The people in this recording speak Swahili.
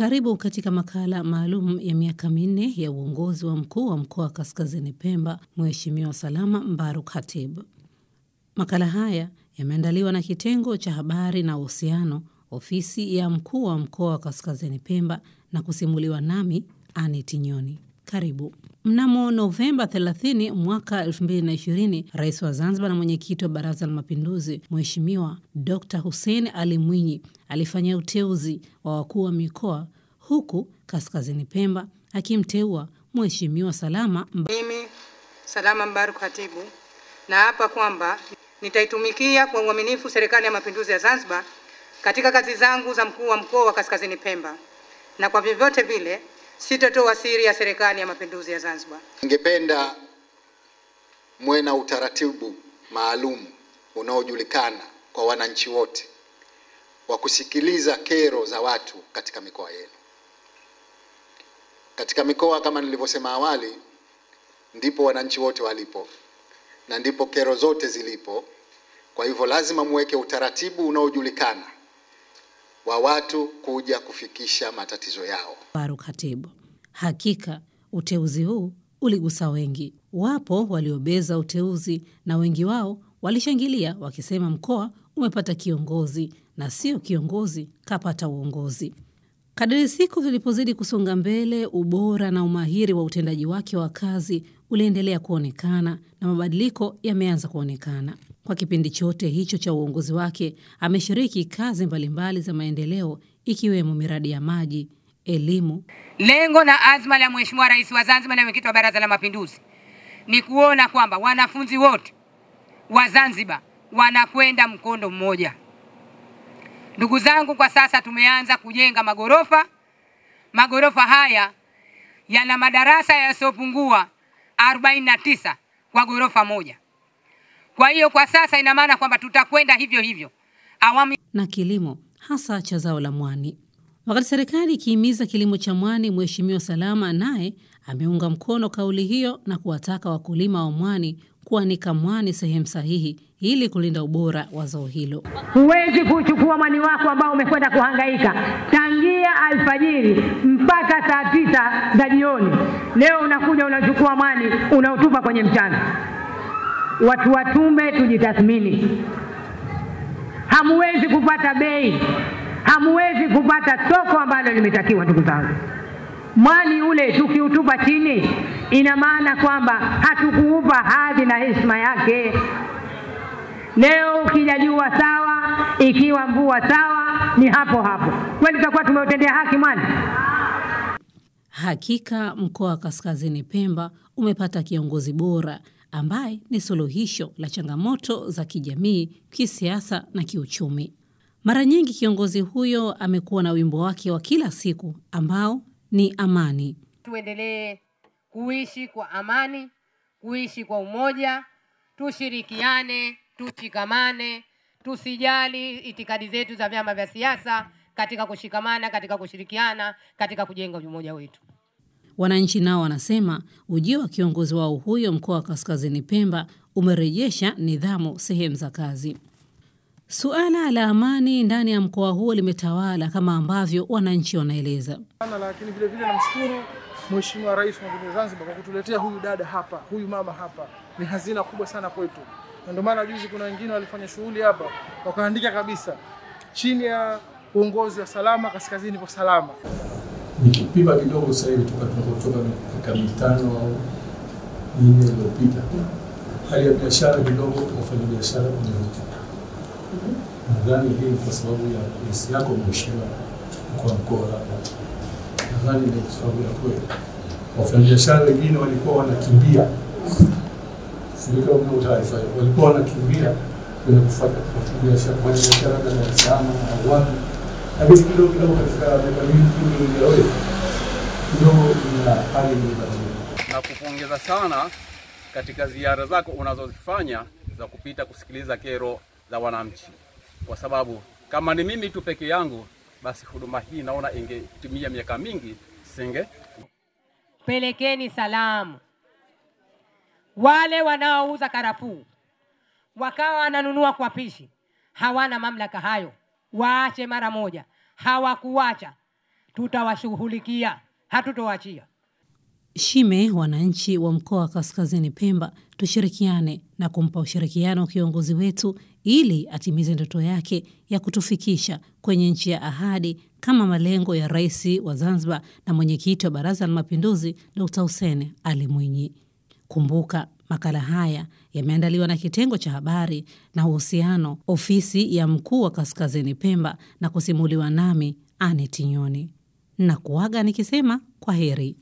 Karibu katika makala maalum ya miaka minne ya uongozi wa mkuu wa mkoa wa Kaskazini Pemba, Mheshimiwa Salama Mbaruk Khatib. Makala haya yameandaliwa na kitengo cha habari na uhusiano, ofisi ya mkuu wa mkoa wa Kaskazini Pemba, na kusimuliwa nami Ani Tinyoni. Karibu. Mnamo Novemba 30 mwaka 2020, Rais wa Zanzibar na mwenyekiti wa Baraza la Mapinduzi, Mheshimiwa Dr. Hussein Ali Mwinyi alifanya uteuzi wa wakuu wa mikoa, huku Kaskazini Pemba akimteua Mheshimiwa Salama Mimi Salama Mbaruk Khatib na hapa kwamba nitaitumikia kwa uaminifu Serikali ya Mapinduzi ya Zanzibar katika kazi zangu za mkuu wa mkoa wa Kaskazini Pemba, na kwa vyovyote vile sitatoa siri ya Serikali ya Mapinduzi ya Zanzibar. Ningependa muwe na utaratibu maalum unaojulikana kwa wananchi wote wa kusikiliza kero za watu katika mikoa yenu. Katika mikoa, kama nilivyosema awali, ndipo wananchi wote walipo na ndipo kero zote zilipo. Kwa hivyo lazima muweke utaratibu unaojulikana wa watu kuja kufikisha matatizo yao. Mbaruk Khatib. Hakika uteuzi huu uligusa wengi. Wapo waliobeza uteuzi na wengi wao walishangilia wakisema mkoa umepata kiongozi na sio kiongozi kapata uongozi. Kadiri siku zilipozidi kusonga mbele, ubora na umahiri wa utendaji wake wa kazi uliendelea kuonekana na mabadiliko yameanza kuonekana. Kwa kipindi chote hicho cha uongozi wake, ameshiriki kazi mbalimbali za maendeleo ikiwemo miradi ya maji, elimu. Lengo na azma la Mheshimiwa Rais wa Zanzibar na mwenyekiti wa Baraza la Mapinduzi ni kuona kwamba wanafunzi wote wa Zanzibar wanakwenda mkondo mmoja. Ndugu zangu, kwa sasa tumeanza kujenga magorofa. Magorofa haya yana madarasa yasiyopungua 49 kwa gorofa moja. Kwa hiyo kwa sasa ina maana kwamba tutakwenda hivyo hivyo. Na kilimo hasa cha zao la mwani. Wakati serikali ikihimiza kilimo cha mwani, Mheshimiwa Salama naye ameunga mkono kauli hiyo na kuwataka wakulima wa mwani kuanika mwani sehemu sahihi ili kulinda ubora wa zao hilo. Huwezi kuchukua mwani wako ambao umekwenda kuhangaika tangia alfajiri mpaka saa 9 za jioni. Leo unakuja unachukua mwani unautupa kwenye mchana. Watu watume tujitathmini. Hamuwezi kupata bei, hamuwezi kupata soko ambalo limetakiwa. Ndugu zangu, mwani ule tukiutupa chini ina maana kwamba hatukuupa hadhi na heshima yake. Leo ukija jua sawa, ikiwa mvua sawa, ni hapo hapo. Kwani tutakuwa tumeutendea haki mwani? Hakika mkoa wa Kaskazini Pemba umepata kiongozi bora ambaye ni suluhisho la changamoto za kijamii, kisiasa na kiuchumi. Mara nyingi kiongozi huyo amekuwa na wimbo wake wa kila siku ambao ni amani. Tuendelee kuishi kwa amani, kuishi kwa umoja, tushirikiane, tushikamane, tusijali itikadi zetu za vyama vya siasa, katika kushikamana, katika kushirikiana, katika kujenga umoja wetu. Wananchi nao wanasema ujio wa kiongozi wao huyo mkoa wa Kaskazini Pemba umerejesha nidhamu sehemu za kazi. Suala la amani ndani ya mkoa huo limetawala kama ambavyo wananchi wanaeleza. Lakini vile vile namshukuru Mheshimiwa Rais wa Zanzibar kwa kutuletea huyu dada hapa, huyu mama hapa. Ni hazina kubwa sana kwetu. Na ndio maana juzi kuna wengine walifanya shughuli hapa, wakaandika kabisa chini ya uongozi wa Salama, Kaskazini kwa salama. Nikipima kidogo sasa hivi tunapotoka katika mitano au minne iliyopita, hali ya biashara kidogo tunafanya biashara kujivuta. Nadhani hii kwa sababu ya ofisi yako Mheshimiwa mkuu wa mkoa hapa. Nadhani ni kwa sababu ya kweli. Wafanyabiashara wengine walikuwa wanakimbia. Sio kama taarifa, walikuwa wanakimbia kwenda kufuata biashara kwa biashara za Dar es Salaam na wapi. Lakini kidogo katika kidogo ina hali mbaya. Na kupongeza sana katika ziara zako unazozifanya za kupita kusikiliza kero za wananchi. Kwa sababu kama ni mimi tu peke yangu, basi huduma hii naona ingetimia miaka mingi senge. Pelekeni salamu wale wanaouza karafuu wakawa wananunua kwa pishi, hawana mamlaka hayo. Waache mara moja. Hawakuacha. tutawashughulikia, hatutowaachia. Shime wananchi wa mkoa wa Kaskazini Pemba, tushirikiane na kumpa ushirikiano kiongozi wetu ili atimize ndoto yake ya kutufikisha kwenye nchi ya ahadi kama malengo ya Rais wa Zanzibar na mwenyekiti wa Baraza la Mapinduzi Dr. Hussein Ali Mwinyi. Kumbuka, makala haya yameandaliwa na kitengo cha habari na uhusiano, ofisi ya mkuu wa Kaskazini Pemba, na kusimuliwa nami Aneti Nyoni. Na kuaga nikisema kwaheri.